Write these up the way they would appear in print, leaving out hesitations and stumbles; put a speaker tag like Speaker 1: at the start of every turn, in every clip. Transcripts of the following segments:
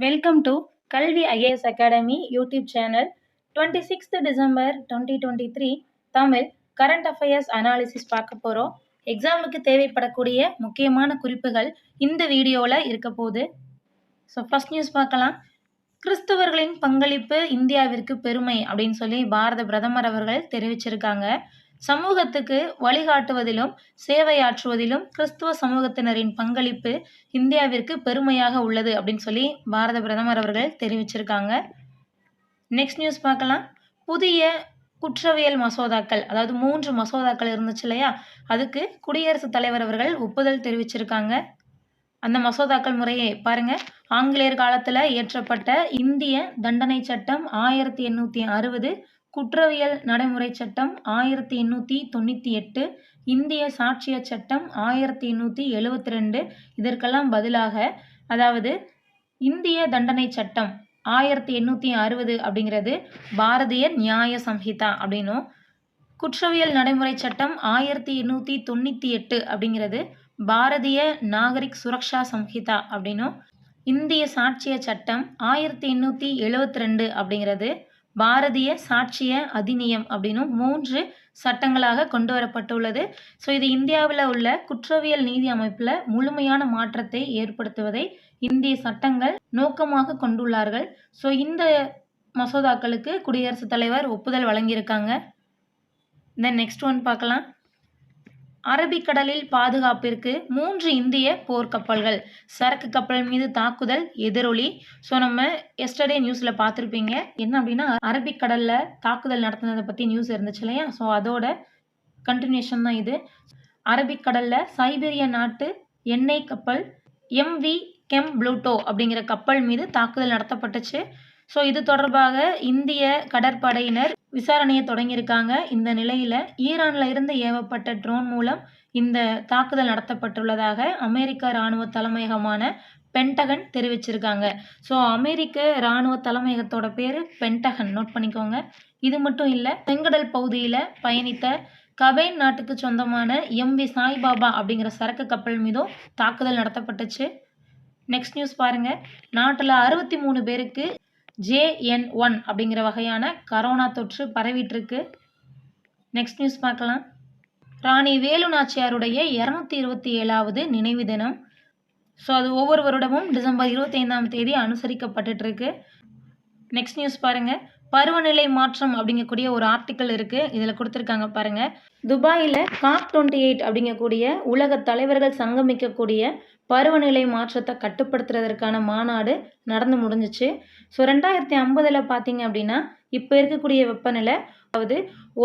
Speaker 1: Welcome to கல்வி IAS academy YouTube channel. 26th December 2023 Tamil current affairs analysis பார்க்க போகிறோம். எக்ஸாமுக்கு தேவைப்படக்கூடிய முக்கியமான குறிப்புகள் இந்த வீடியோவில் இருக்க போகுது. ஸோ ஃபஸ்ட் நியூஸ் பார்க்கலாம். கிறிஸ்தவர்களின் பங்களிப்பு இந்தியாவிற்கு பெருமை அப்படின்னு சொல்லி பாரத பிரதமர் அவர்கள் தெரிவிச்சிருக்காங்க. சமூகத்துக்கு வழிகாட்டுவதிலும் சேவையாற்றுவதிலும் கிறிஸ்துவ சமூகத்தினரின் பங்களிப்பு இந்தியாவிற்கு பெருமையாக உள்ளது அப்படின்னு சொல்லி பாரத பிரதமர் அவர்கள் தெரிவிச்சிருக்காங்க. நெக்ஸ்ட் நியூஸ் பார்க்கலாம். புதிய குற்றவியல் மசோதாக்கள், அதாவது 3 மசோதாக்கள் இருந்துச்சு இல்லையா, அதுக்கு குடியரசுத் தலைவர் அவர்கள் ஒப்புதல் தெரிவிச்சிருக்காங்க. அந்த மசோதாக்கள் முறையே பாருங்க. ஆங்கிலேயர் காலத்தில் இயற்றப்பட்ட இந்திய தண்டனை சட்டம் 1860, குற்றவியல் நடைமுறை சட்டம் 1898, இந்திய சாட்சிய சட்டம் 1872. இதற்கெல்லாம் பதிலாக, அதாவது இந்திய தண்டனை சட்டம் 1860 அப்படிங்கிறது பாரதிய நியாய சம்ஹிதா அப்படின்னும், குற்றவியல் நடைமுறை சட்டம் 1898 அப்படிங்கிறது பாரதிய நாகரிக் சுரக்ஷா சம்ஹிதா அப்படின்னும், இந்திய சாட்சிய சட்டம் 1872 அப்படிங்கிறது பாரதிய சாட்சிய அதிநியம் அப்படின்னும் 3 சட்டங்களாக கொண்டு வரப்பட்டுள்ளது. ஸோ இது இந்தியாவில் உள்ள குற்றவியல் நீதி அமைப்பில் முழுமையான மாற்றத்தை ஏற்படுத்துவதை இந்திய சட்டங்கள் நோக்கமாக கொண்டுள்ளார்கள். ஸோ இந்த மசோதாக்களுக்கு குடியரசுத் தலைவர் ஒப்புதல் வழங்கியிருக்காங்க. தென் நெக்ஸ்ட் ஒன் பார்க்கலாம். அரபிக்கடலில் பாதுகாப்பிற்கு 3 இந்திய போர்க்கப்பல்கள், சரக்கு கப்பல் மீது தாக்குதல் எதிரொலி. ஸோ நம்ம எஸ்டர்டே நியூஸில் பார்த்துருப்பீங்க. என்ன அப்படின்னா, அரபிக்கடலில் தாக்குதல் நடத்தினதை பற்றி நியூஸ் இருந்துச்சு இல்லையா, ஸோ அதோட கண்டினியூஷன் தான் இது. அரபிக்கடலில் சைபீரிய நாட்டு எண்ணெய் கப்பல் MV கெம் ப்ளூட்டோ அப்படிங்கிற கப்பல் மீது தாக்குதல் நடத்தப்பட்டுச்சு. ஸோ இது தொடர்பாக இந்திய கடற்படையினர் விசாரணையை தொடங்கியிருக்காங்க. இந்த நிலையில் ஈரானில் இருந்து ஏவப்பட்ட ட்ரோன் மூலம் இந்த தாக்குதல் நடத்தப்பட்டுள்ளதாக அமெரிக்க இராணுவ தலைமையகமான பென்டகன் தெரிவிச்சிருக்காங்க. ஸோ அமெரிக்க இராணுவ தலைமையகத்தோட பேர் பென்டகன், நோட் பண்ணிக்கோங்க. இது மட்டும் இல்லை, செங்கடல் பகுதியில் பயணித்த கபைன் நாட்டுக்கு சொந்தமான MV சாய்பாபா அப்படிங்கிற சரக்கு கப்பல் மீதும் தாக்குதல் நடத்தப்பட்டுச்சு. நெக்ஸ்ட் நியூஸ் பாருங்க. நாட்டில் 63 பேருக்கு JN1 அப்படிங்கிற வகையான கரோனா தொற்று பரவிட்டு இருக்கு. நெக்ஸ்ட் நியூஸ் பார்க்கலாம். ராணி வேலு நாச்சியாருடைய 227வது நினைவு தினம். ஸோ அது ஒவ்வொரு வருடமும் டிசம்பர் 25ஆம் தேதி அனுசரிக்கப்பட்டு இருக்கு. நெக்ஸ்ட் நியூஸ் பாருங்க. பருவநிலை மாற்றம் அப்படிங்கக்கூடிய ஒரு ஆர்டிக்கல் இருக்கு, இதில் கொடுத்துருக்காங்க பாருங்க. துபாயில் COP28 அப்படிங்கக்கூடிய உலக தலைவர்கள் சங்கமிக்கக்கூடிய பருவநிலை மாற்றத்தை கட்டுப்படுத்துறதற்கான மாநாடு நடந்து முடிஞ்சிச்சு. ஸோ 2050 பார்த்தீங்க அப்படின்னா இப்போ இருக்கக்கூடிய வெப்பநிலை, அதாவது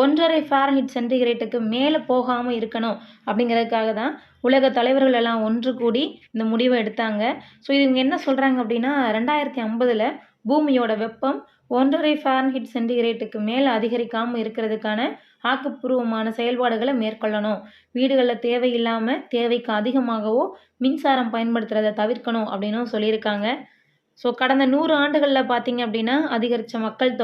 Speaker 1: 1.5 ஃபாரன்ஹீட் சென்டிகிரேட்டுக்கு மேலே போகாமல் இருக்கணும் அப்படிங்கிறதுக்காக தான் உலக தலைவர்கள் எல்லாம் ஒன்று கூடி இந்த முடிவை எடுத்தாங்க. ஸோ இவங்க என்ன சொல்கிறாங்க அப்படின்னா, 2050 பூமியோட வெப்பம் 1.5 ஃபாரன்ஹீட் சென்டிகிரேட்டுக்கு மேலே அதிகரிக்காமல் இருக்கிறதுக்கான ஆக்கப்பூர்வமான செயல்பாடுகளை மேற்கொள்ளணும். வீடுகளில் தேவையில்லாமல் தேவைக்கு அதிகமாகவோ மின்சாரம் பயன்படுத்துறதை தவிர்க்கணும் அப்படின்னு சொல்லியிருக்காங்க. ஸோ கடந்த 100 ஆண்டுகளில் பார்த்தீங்க அப்படின்னா அதிகரித்த மக்கள்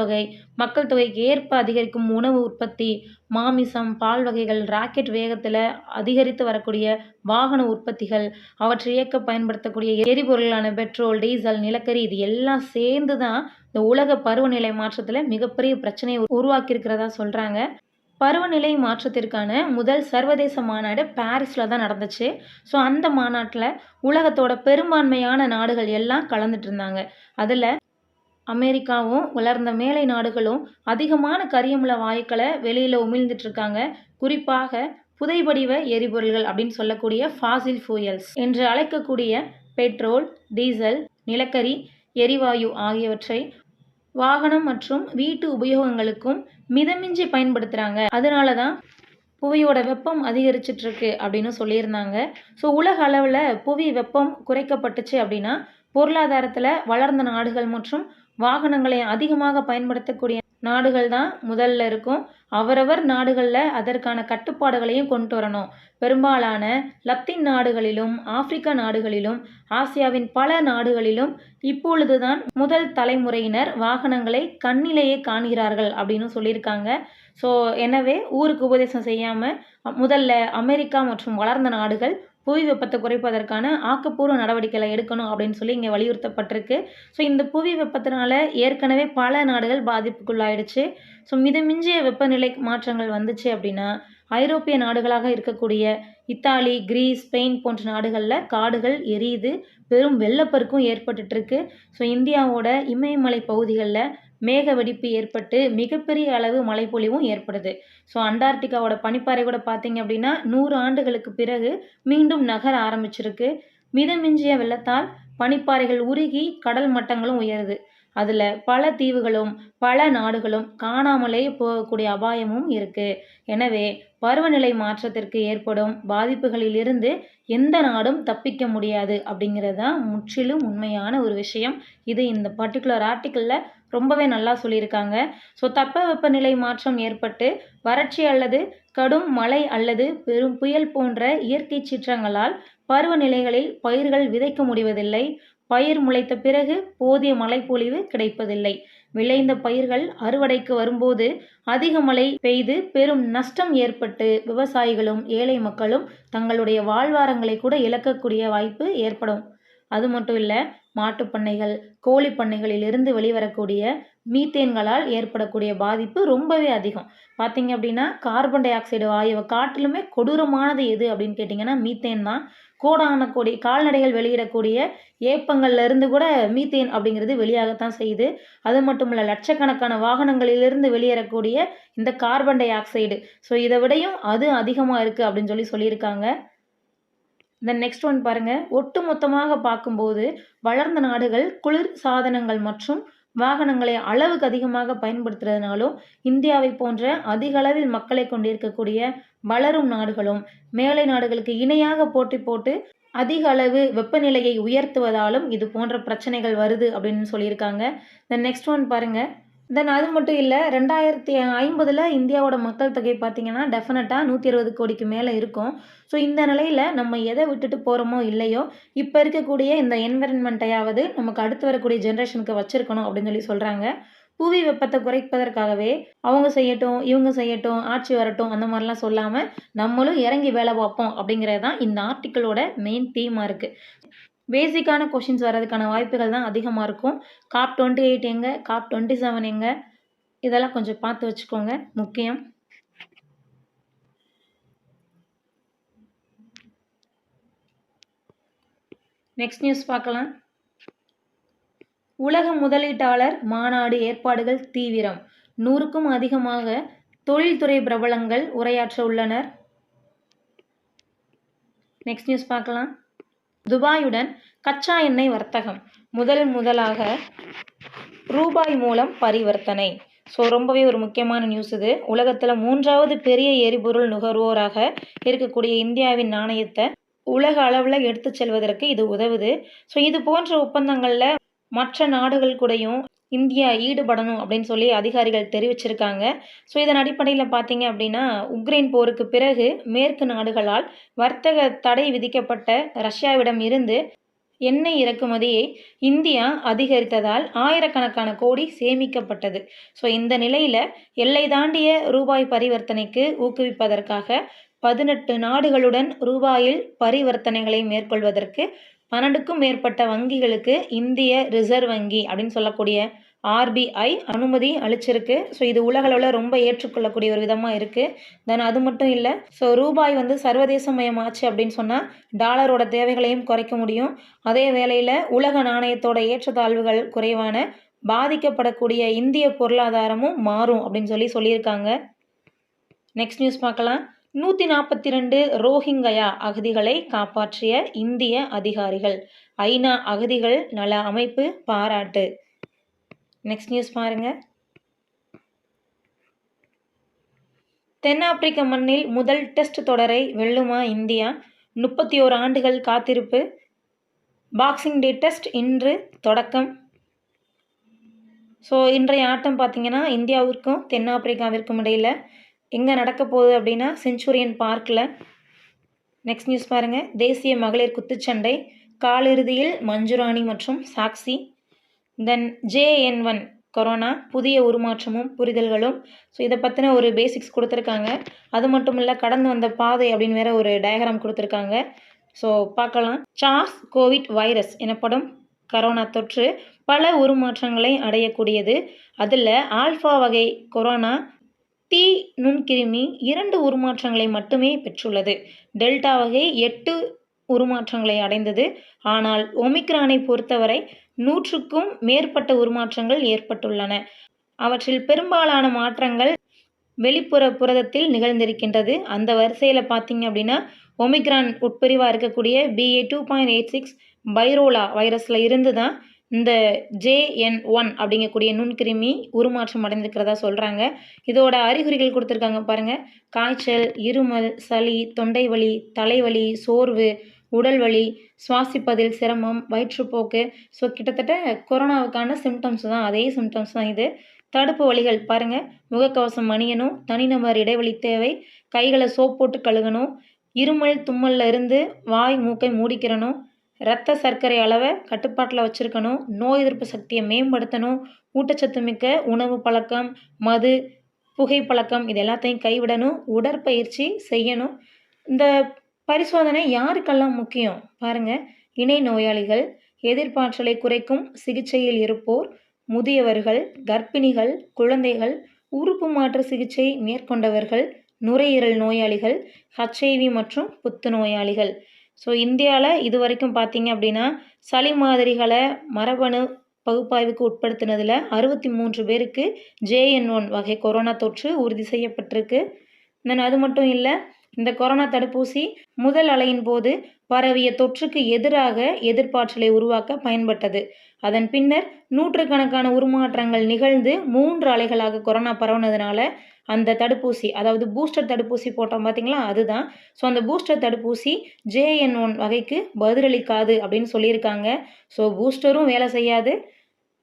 Speaker 1: தொகைக்கு ஏற்ப அதிகரிக்கும் உணவு உற்பத்தி, மாமிசம், பால் வகைகள், ராக்கெட் வேகத்தில் அதிகரித்து வரக்கூடிய வாகன உற்பத்திகள், அவற்றை இயக்க பயன்படுத்தக்கூடிய எரிபொருளான பெட்ரோல், டீசல், நிலக்கரி, இது எல்லாம் சேர்ந்து தான் இந்த உலக பருவநிலை மாற்றத்தில் மிகப்பெரிய பிரச்சனையை உருவாக்கியிருக்கிறதா சொல்கிறாங்க. பருவநிலை மாற்றத்திற்கான முதல் சர்வதேச மாநாடு பாரிஸில் தான் நடந்துச்சு. ஸோ அந்த மாநாட்டில் உலகத்தோட பெரும்பான்மையான நாடுகள் எல்லாம் கலந்துட்டு இருந்தாங்க. அதில் அமெரிக்காவும் வளர்ந்த மேலை நாடுகளும் அதிகமான கரியமில வாயுக்களை வெளியில் உமிழ்ந்துட்டு இருக்காங்க. குறிப்பாக புதைபடிவ எரிபொருள்கள் அப்படின்னு சொல்லக்கூடிய ஃபாசில் ஃபியூயல்ஸ் என்று அழைக்கக்கூடிய பெட்ரோல், டீசல், நிலக்கரி, எரிவாயு ஆகியவற்றை வாகனம் மற்றும் வீட்டு உபயோகங்களுக்கும் மிதமிஞ்சி பயன்படுத்துகிறாங்க. அதனால தான் புவியோட வெப்பம் அதிகரிச்சிட்டு இருக்கு அப்படின்னு சொல்லியிருந்தாங்க. ஸோ உலக அளவில் புவி வெப்பம் குறைக்கப்பட்டுச்சு அப்படின்னா பொருளாதாரத்தில் வளர்ந்த நாடுகள் மற்றும் வாகனங்களை அதிகமாக பயன்படுத்தக்கூடிய நாடுகள் தான் முதல்ல இருக்கும். அவரவர் நாடுகளில் அதற்கான கட்டுப்பாடுகளையும் கொண்டு வரணும். பெரும்பாலான லத்தீன் நாடுகளிலும் ஆப்பிரிக்கா நாடுகளிலும் ஆசியாவின் பல நாடுகளிலும் இப்பொழுதுதான் முதல் தலைமுறையினர் வாகனங்களை கண்ணிலேயே காண்கிறார்கள் அப்படின்னு சொல்லியிருக்காங்க. ஸோ எனவே ஊருக்கு உபதேசம் செய்யாமல் முதல்ல அமெரிக்கா மற்றும் வளர்ந்த நாடுகள் புவி வெப்பத்தை குறைப்பதற்கான ஆக்கப்பூர்வ நடவடிக்கைகளை எடுக்கணும் அப்படின்னு சொல்லி இங்கே வலியுறுத்தப்பட்டிருக்கு. ஸோ இந்த புவி வெப்பத்தினால ஏற்கனவே பல நாடுகள் பாதிப்புக்குள்ளாயிடுச்சு. ஸோ மிதமிஞ்சிய வெப்பநிலை மாற்றங்கள் வந்துச்சு அப்படின்னா ஐரோப்பிய நாடுகளாக இருக்கக்கூடிய இத்தாலி, கிரீஸ், ஸ்பெயின் போன்ற நாடுகளில் காடுகள் எரியுது, பெரும் வெள்ளப்பெருக்கும் ஏற்பட்டுட்டு இருக்கு. ஸோ இந்தியாவோட இமயமலை பகுதிகளில் மேக வெடிப்பு ஏற்பட்டு மிகப்பெரிய அளவு மழைப்பொழிவும் ஏற்படுது. ஸோ அண்டார்டிகாவோட பனிப்பாறை கூட பார்த்தீங்க அப்படின்னா 100 ஆண்டுகளுக்கு பிறகு மீண்டும் நகர ஆரம்பிச்சிருக்கு. மிதமிஞ்சிய வெள்ளத்தால் பனிப்பாறைகள் உருகி கடல் மட்டங்களும் உயருது. அதில் பல தீவுகளும் பல நாடுகளும் காணாமலே போகக்கூடிய அபாயமும் இருக்கு. எனவே பருவநிலை மாற்றத்திற்கு ஏற்படும் பாதிப்புகளிலிருந்து எந்த நாடும் தப்பிக்க முடியாது அப்படிங்கிறது தான் முற்றிலும் உண்மையான ஒரு விஷயம். இது இந்த பர்டிகுலர் ஆர்டிக்கிளில் ரொம்பவே நல்லா சொல்லியிருக்காங்க. ஸோ தட்பவெப்பநிலை மாற்றம் ஏற்பட்டு வறட்சி அல்லது கடும் மழை அல்லது பெரும் புயல் போன்ற இயற்கை சீற்றங்களால் பருவநிலைகளில் பயிர்கள் விதைக்க முடிவதில்லை. பயிர் முளைத்த பிறகு போதிய மழைப்பொழிவு கிடைப்பதில்லை. விளைந்த பயிர்கள் அறுவடைக்கு வரும்போது அதிக மழை பெய்து பெரும் நஷ்டம் ஏற்பட்டு விவசாயிகளும் ஏழை மக்களும் தங்களுடைய வாழ்வாரங்களை கூட இழக்கக்கூடிய வாய்ப்பு ஏற்படும். அது மட்டும் இல்லை, மாட்டுப்பண்ணைகள், கோழி பண்ணைகளிலிருந்து வெளிவரக்கூடிய மீத்தேன்களால் ஏற்படக்கூடிய பாதிப்பு ரொம்பவே அதிகம். பார்த்தீங்க அப்படின்னா கார்பன் டை ஆக்சைடு வாயுவை காட்டிலுமே கொடூரமானது எது அப்படின்னு கேட்டிங்கன்னா மீத்தேன் தான். கோடான கோடி கால்நடைகள் வெளியிடக்கூடிய ஏப்பங்கள்ல இருந்து கூட மீத்தேன் அப்படிங்கிறது வெளியாகத்தான் செய்யுது. அது மட்டும் இல்லை, லட்சக்கணக்கான வாகனங்களிலிருந்து வெளியேறக்கூடிய இந்த கார்பன் டை ஆக்சைடு, ஸோ இதை விடையும் அது அதிகமாக இருக்குது அப்படின்னு சொல்லியிருக்காங்க. தென் நெக்ஸ்ட் ஒன் பாருங்க, ஒட்டு மொத்தமாக பார்க்கும்போது வளர்ந்த நாடுகள் குளிர் சாதனங்கள் மற்றும் வாகனங்களை அளவுக்கு அதிகமாக பயன்படுத்துறதுனாலும் இந்தியாவை போன்ற அதிக அளவில் மக்களை கொண்டிருக்கக்கூடிய வளரும் நாடுகளும் மேலை நாடுகளுக்கு இணையாக போட்டி போட்டு அதிக அளவு வெப்பநிலையை உயர்த்துவதாலும் இது போன்ற பிரச்சனைகள் வருது அப்படின்னு சொல்லியிருக்காங்க. தென் நெக்ஸ்ட் ஒன் பாருங்க, தென் அது மட்டும் இல்லை, 2050 இந்தியாவோட மக்கள் தொகை பார்த்தீங்கன்னா டெஃபினட்டாக 120 கோடிக்கு மேலே இருக்கும். ஸோ இந்த நிலையில் நம்ம எதை விட்டுட்டு போகிறோமோ இல்லையோ இப்போ இருக்கக்கூடிய இந்த என்விரான்மெண்ட்டையாவது நமக்கு அடுத்து வரக்கூடிய ஜென்ரேஷனுக்கு வச்சுருக்கணும் அப்படின்னு சொல்கிறாங்க. புவி வெப்பத்தை குறைப்பதற்காகவே அவங்க செய்யட்டும், இவங்க செய்யட்டும், ஆட்சி வரட்டும் அந்த மாதிரிலாம் சொல்லாமல் நம்மளும் இறங்கி வேலை பார்ப்போம் அப்படிங்கிறது தான் இந்த ஆர்டிக்கிளோட மெயின் தீமாக இருக்குது. பேசிக்கான கொஷின்ஸ் வர்றதுக்கான வாய்ப்புகள் தான் அதிகமாக இருக்கும். COP28 எங்கே, COP27 எங்கே, இதெல்லாம் கொஞ்சம் பார்த்து வச்சுக்கோங்க, முக்கியம். நெக்ஸ்ட் நியூஸ் பார்க்கலாம். உலக முதலீட்டாளர் மாநாடு ஏற்பாடுகள் தீவிரம். 100க்கும் அதிகமாக தொழில்துறை பிரபலங்கள் உரையாற்ற உள்ளனர். நெக்ஸ்ட் நியூஸ் பார்க்கலாம். துபாயுடன் கச்சா எண்ணெய் வர்த்தகம் முதலாக ரூபாய் மூலம் பரிவர்த்தனை. ஸோ ரொம்பவே ஒரு முக்கியமான நியூஸ் இது. உலகத்தில் 3வது பெரிய எரிபொருள் நுகர்வோராக இருக்கக்கூடிய இந்தியாவின் நாணயத்தை உலக அளவில் எடுத்து செல்வதற்கு இது உதவுது. ஸோ இது போன்ற ஒப்பந்தங்களில் மற்ற நாடுகள் கூடயும் இந்தியா ஈடுபடணும் அப்படின்னு சொல்லி அதிகாரிகள் தெரிவிச்சிருக்காங்க. ஸோ இதன் அடிப்படையில் பார்த்தீங்க அப்படின்னா உக்ரைன் போருக்கு பிறகு மேற்கு நாடுகளால் வர்த்தக தடை விதிக்கப்பட்ட ரஷ்யாவிடம் இருந்து எண்ணெய் இறக்குமதியை இந்தியா அதிகரித்ததால் ஆயிரக்கணக்கான கோடி சேமிக்கப்பட்டது. ஸோ இந்த நிலையில் எல்லை தாண்டிய ரூபாய் பரிவர்த்தனைக்கு ஊக்குவிப்பதற்காக 18 நாடுகளுடன் ரூபாயில் பரிவர்த்தனைகளை மேற்கொள்வதற்கு 12க்கும் மேற்பட்ட வங்கிகளுக்கு இந்திய ரிசர்வ் வங்கி அப்படின்னு சொல்லக்கூடிய RBI அனுமதி அளிச்சிருக்கு. ஸோ இது உலகளவில் ரொம்ப ஏற்றுக்கொள்ளக்கூடிய ஒரு விதமாக இருக்குது. தென் அது மட்டும் இல்லை, ஸோ ரூபாய் சர்வதேசமயமாச்சு அப்படின்னு சொன்னால் டாலரோட தேவைகளையும் குறைக்க முடியும். அதே வேளையில் உலக நாணயத்தோட ஏற்றத்தாழ்வுகள் குறைவான பாதிக்கப்படக்கூடிய இந்திய பொருளாதாரமும் மாறும் அப்படின்னு சொல்லியிருக்காங்க. நெக்ஸ்ட் நியூஸ் பார்க்கலாம். 142 ரோஹிங்கயா அகதிகளை காப்பாற்றிய இந்திய அதிகாரிகள். ஐநா அகதிகள் நல அமைப்பு பாராட்டு. நெக்ஸ்ட் நியூஸ் பாருங்க. தென்னாப்பிரிக்க மண்ணில் முதல் டெஸ்ட் தொடரை வெல்லுமா இந்தியா? 31 ஆண்டுகள் காத்திருப்பு. பாக்ஸிங் டே டெஸ்ட் இன்று தொடக்கம். ஸோ இன்றைய ஆட்டம் பார்த்தீங்கன்னா இந்தியாவிற்கும் தென்னாப்பிரிக்காவிற்கும் இடையில் எங்கே நடக்க போகுது அப்படின்னா செஞ்சுரியன் பார்க்கில். நெக்ஸ்ட் நியூஸ் பாருங்கள். தேசிய மகளிர் குத்துச்சண்டை காலிறுதியில் மஞ்சுராணி மற்றும் சாக்சி. தென் JN1 கொரோனா புதிய உருமாற்றமும் புரிதல்களும். ஸோ இதை பற்றின ஒரு பேசிக்ஸ் கொடுத்துருக்காங்க. அது மட்டும் இல்லை, கடந்து வந்த பாதை அப்படின்னு வேற ஒரு டயக்ராம் கொடுத்துருக்காங்க. ஸோ பார்க்கலாம். சார்ஸ் கோவிட் வைரஸ் எனப்படும் கரோனா தொற்று பல உருமாற்றங்களை அடையக்கூடியது. அதில் ஆல்ஃபா வகை கொரோனா தீ நுண்கிருமி 2 உருமாற்றங்களை மட்டுமே பெற்றுள்ளது. டெல்டா வகை 8 உருமாற்றங்களை அடைந்தது. ஆனால் ஒமிக்ரானை பொறுத்தவரை 100க்கும் மேற்பட்ட உருமாற்றங்கள் ஏற்பட்டுள்ளன. அவற்றில் பெரும்பாலான மாற்றங்கள் வெளிப்புற புரதத்தில் நிகழ்ந்திருக்கின்றது. அந்த வரிசையில் பார்த்தீங்க அப்படின்னா ஒமிக்ரான் உட்பிரிவாக இருக்கக்கூடிய BA.2.86 பைரோலா வைரஸில் இருந்து தான் இந்த JN1 அப்படிங்கக்கூடிய நுண்கிருமி உருமாற்றம் அடைந்திருக்கிறதா சொல்கிறாங்க. இதோட அறிகுறிகள் கொடுத்துருக்காங்க பாருங்கள். காய்ச்சல், இருமல், சளி, தொண்டை வலி, தலைவலி, சோர்வு, உடல் வலி, சுவாசிப்பதில் சிரமம், வயிற்றுப்போக்கு. ஸோ கிட்டத்தட்ட கொரோனாவுக்கான சிம்டம்ஸ் தான், அதே சிம்டம்ஸ் தான் இது. தடுப்பு வழிகள் பாருங்கள். முகக்கவசம் அணியணும், தனிநபர் இடைவெளி தேவை, கைகளை சோப் போட்டு கழுகணும், இருமல் தும்மலில் இருந்து வாய் மூக்கை மூடிக்கிறணும், இரத்த சர்க்கரை அளவை கட்டுப்பாட்டில் வச்சுருக்கணும், நோய் எதிர்ப்பு சக்தியை மேம்படுத்தணும், ஊட்டச்சத்து மிக்க உணவு பழக்கம், மது, புகைப்பழக்கம் இது எல்லாத்தையும் கைவிடணும், உடற்பயிற்சி செய்யணும். இந்த பரிசோதனை யாருக்கெல்லாம் முக்கியம் பாருங்கள். இணை நோயாளிகள், எதிர்ப்பாற்றலை குறைக்கும் சிகிச்சையில் இருப்போர், முதியவர்கள், கர்ப்பிணிகள், குழந்தைகள், உறுப்பு மாற்று சிகிச்சை மேற்கொண்டவர்கள், நுரையீரல் நோயாளிகள், HIV மற்றும் புத்துநோயாளிகள். ஸோ இந்தியாவில் இது வரைக்கும் பார்த்தீங்க அப்படின்னா சளி மாதிரிகளை மரபணு பகுப்பாய்வுக்கு உட்படுத்தினதில் 63 பேருக்கு JN1 வகை கொரோனா தொற்று உறுதி செய்யப்பட்டிருக்கு. தென் அது மட்டும் இல்லை, இந்த கொரோனா தடுப்பூசி முதல் அலையின் போது பரவிய தொற்றுக்கு எதிராக எதிர்ப்பாற்றலை உருவாக்க பயன்பட்டது. அதன் பின்னர் நூற்றுக்கணக்கான உருமாற்றங்கள் நிகழ்ந்து 3 அலைகளாக கொரோனா பரவுனதுனால அந்த தடுப்பூசி, அதாவது பூஸ்டர் தடுப்பூசி போட்டோம் பார்த்தீங்களா, அதுதான். ஸோ அந்த பூஸ்டர் தடுப்பூசி JN1 வகைக்கு பதிலளிக்காது அப்படின்னு சொல்லியிருக்காங்க. ஸோ பூஸ்டரும் வேலை செய்யாது,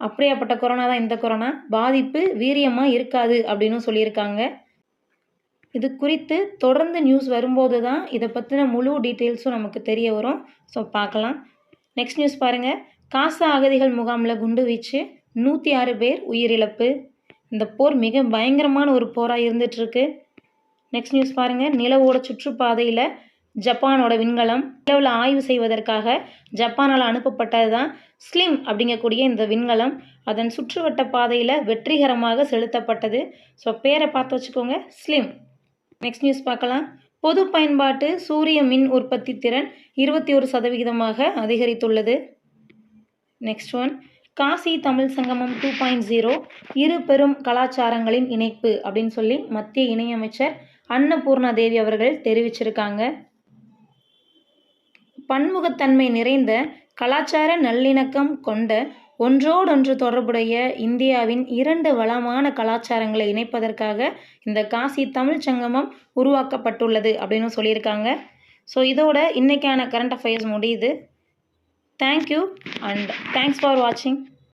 Speaker 1: அப்படியாப்பட்ட கொரோனா தான் இந்த கொரோனா, பாதிப்பு வீரியமாக இருக்காது அப்படின்னு சொல்லியிருக்காங்க. இது குறித்து தொடர்ந்து நியூஸ் வரும்போது தான் இதை பற்றின முழு டீட்டெயில்ஸும் நமக்கு தெரிய வரும். ஸோ பார்க்கலாம். நெக்ஸ்ட் நியூஸ் பாருங்கள். காசா அகதிகள் முகாமில் குண்டு வீச்சு 106 பேர் உயிரிழப்பு. இந்த போர் மிக பயங்கரமான ஒரு போராக இருந்துகிட்ருக்கு. நெக்ஸ்ட் நியூஸ் பாருங்கள். நிலவோட சுற்றுப்பாதையில் ஜப்பானோட விண்கலம் நிலவில் ஆய்வு செய்வதற்காக ஜப்பானால் அனுப்பப்பட்டது தான் ஸ்லிம் அப்படிங்கக்கூடிய இந்த விண்கலம். அதன் சுற்றுவட்ட பாதையில் வெற்றிகரமாக செலுத்தப்பட்டது. ஸோ பேரை பார்த்து வச்சுக்கோங்க, ஸ்லிம். நெக்ஸ்ட் நியூஸ் பார்க்கலாம். பொது பயன்பாட்டு சூரிய மின் உற்பத்தி திறன் 21% அதிகரித்துள்ளது. நெக்ஸ்ட் ஒன், காசி தமிழ் சங்கமம் 2.0 இரு பெரும் கலாச்சாரங்களின் இணைப்பு அப்படின்னு சொல்லி மத்திய இணையமைச்சர் அன்னபூர்ணா தேவி அவர்கள் தெரிவிச்சிருக்காங்க. பன்முகத்தன்மை நிறைந்த கலாச்சார நல்லிணக்கம் கொண்ட ஒன்றோடொன்று தொடர்புடைய இந்தியாவின் 2 வளமான கலாச்சாரங்களை இணைப்பதற்காக இந்த காசி தமிழ் சங்கமம் உருவாக்கப்பட்டுள்ளது அப்படின்னு சொல்லியிருக்காங்க. ஸோ இதோட இன்னைக்கான கரண்ட் அஃபேர்ஸ் முடியுது. தேங்க்யூ அண்ட் தேங்க்ஸ் ஃபார் வாட்சிங்.